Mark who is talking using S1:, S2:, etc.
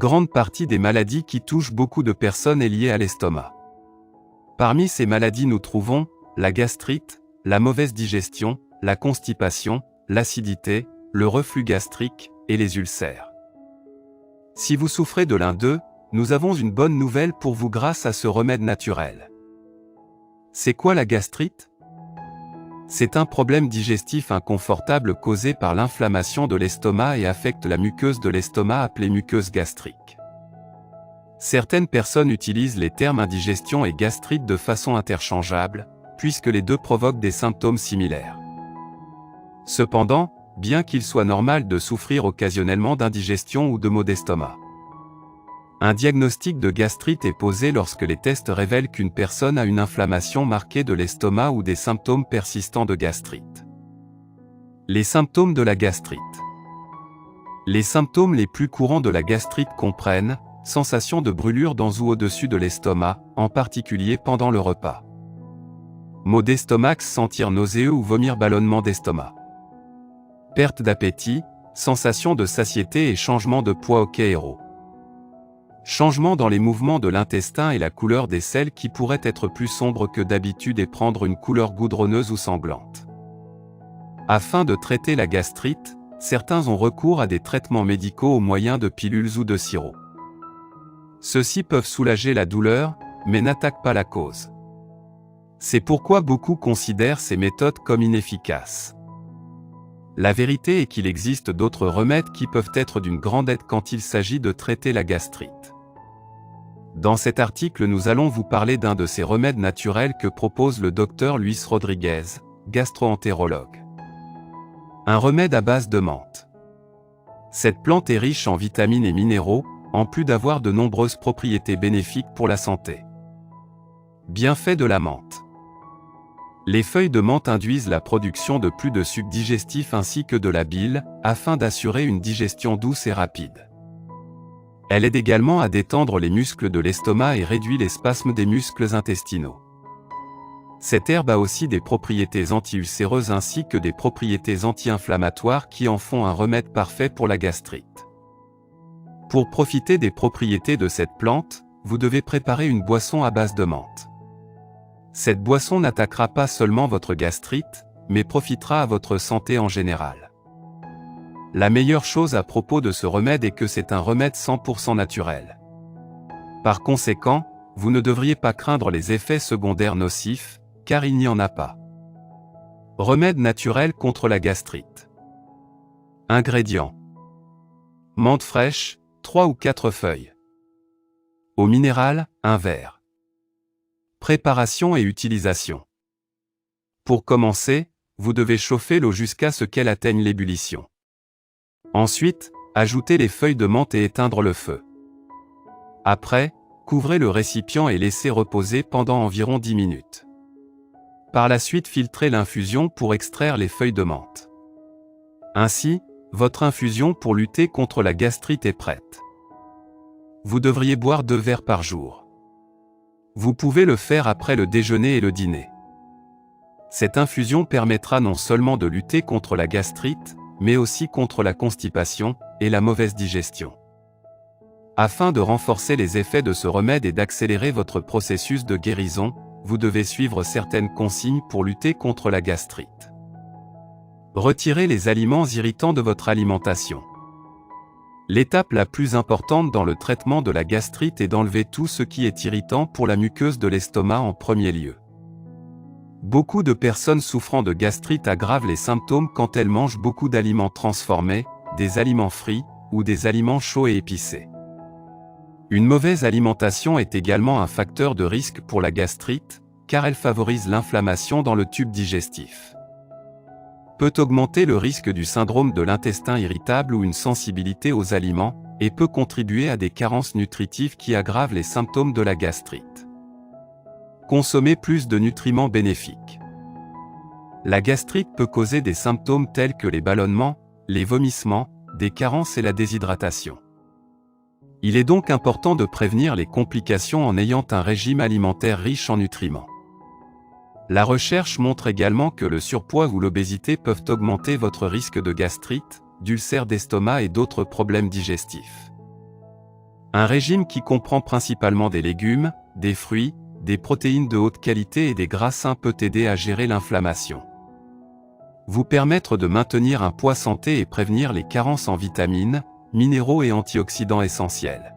S1: grande partie des maladies qui touchent beaucoup de personnes est liée à l'estomac. Parmi ces maladies nous trouvons la gastrite, la mauvaise digestion, la constipation, l'acidité, le reflux gastrique et les ulcères. Si vous souffrez de l'un d'eux, nous avons une bonne nouvelle pour vous grâce à ce remède naturel. C'est quoi la gastrite? C'est un problème digestif inconfortable causé par l'inflammation de l'estomac et affecte la muqueuse de l'estomac appelée muqueuse gastrique. Certaines personnes utilisent les termes indigestion et gastrite de façon interchangeable, puisque les deux provoquent des symptômes similaires. Cependant, bien qu'il soit normal de souffrir occasionnellement d'indigestion ou de maux d'estomac, un diagnostic de gastrite est posé lorsque les tests révèlent qu'une personne a une inflammation marquée de l'estomac ou des symptômes persistants de gastrite. Les symptômes de la gastrite. Les symptômes les plus courants de la gastrite comprennent sensation de brûlure dans ou au-dessus de l'estomac, en particulier pendant le repas. Maux d'estomac, sentir nauséeux ou vomir, ballonnement d'estomac. Perte d'appétit, sensation de satiété et changement de poids au héros. Changement dans les mouvements de l'intestin et la couleur des selles qui pourrait être plus sombre que d'habitude et prendre une couleur goudronneuse ou sanglante. Afin de traiter la gastrite, certains ont recours à des traitements médicaux au moyen de pilules ou de sirops. Ceux-ci peuvent soulager la douleur, mais n'attaquent pas la cause. C'est pourquoi beaucoup considèrent ces méthodes comme inefficaces. La vérité est qu'il existe d'autres remèdes qui peuvent être d'une grande aide quand il s'agit de traiter la gastrite. Dans cet article, nous allons vous parler d'un de ces remèdes naturels que propose le Dr Luis Rodriguez, gastro-entérologue. Un remède à base de menthe. Cette plante est riche en vitamines et minéraux, en plus d'avoir de nombreuses propriétés bénéfiques pour la santé. Bienfaits de la menthe. Les feuilles de menthe induisent la production de plus de sucs digestifs ainsi que de la bile, afin d'assurer une digestion douce et rapide. Elle aide également à détendre les muscles de l'estomac et réduit les spasmes des muscles intestinaux. Cette herbe a aussi des propriétés anti-ulcéreuses ainsi que des propriétés anti-inflammatoires qui en font un remède parfait pour la gastrite. Pour profiter des propriétés de cette plante, vous devez préparer une boisson à base de menthe. Cette boisson n'attaquera pas seulement votre gastrite, mais profitera à votre santé en général. La meilleure chose à propos de ce remède est que c'est un remède 100% naturel. Par conséquent, vous ne devriez pas craindre les effets secondaires nocifs, car il n'y en a pas. Remède naturel contre la gastrite. Ingrédients. Menthe fraîche, 3 ou 4 feuilles. Eau minérale, 1 verre. Préparation et utilisation. Pour commencer, vous devez chauffer l'eau jusqu'à ce qu'elle atteigne l'ébullition. Ensuite, ajoutez les feuilles de menthe et éteindre le feu. Après, couvrez le récipient et laissez reposer pendant environ 10 minutes. Par la suite, filtrez l'infusion pour extraire les feuilles de menthe. Ainsi, votre infusion pour lutter contre la gastrite est prête. Vous devriez boire 2 verres par jour. Vous pouvez le faire après le déjeuner et le dîner. Cette infusion permettra non seulement de lutter contre la gastrite, mais aussi contre la constipation et la mauvaise digestion. Afin de renforcer les effets de ce remède et d'accélérer votre processus de guérison, vous devez suivre certaines consignes pour lutter contre la gastrite. Retirez les aliments irritants de votre alimentation. L'étape la plus importante dans le traitement de la gastrite est d'enlever tout ce qui est irritant pour la muqueuse de l'estomac en premier lieu. Beaucoup de personnes souffrant de gastrite aggravent les symptômes quand elles mangent beaucoup d'aliments transformés, des aliments frits, ou des aliments chauds et épicés. Une mauvaise alimentation est également un facteur de risque pour la gastrite, car elle favorise l'inflammation dans le tube digestif. Peut augmenter le risque du syndrome de l'intestin irritable ou une sensibilité aux aliments, et peut contribuer à des carences nutritives qui aggravent les symptômes de la gastrite. Consommer plus de nutriments bénéfiques. La gastrite peut causer des symptômes tels que les ballonnements, les vomissements, des carences et la déshydratation. Il est donc important de prévenir les complications en ayant un régime alimentaire riche en nutriments. La recherche montre également que le surpoids ou l'obésité peuvent augmenter votre risque de gastrite, d'ulcère d'estomac et d'autres problèmes digestifs. Un régime qui comprend principalement des légumes, des fruits, des protéines de haute qualité et des gras sains peut aider à gérer l'inflammation. Vous permettre de maintenir un poids santé et prévenir les carences en vitamines, minéraux et antioxydants essentiels.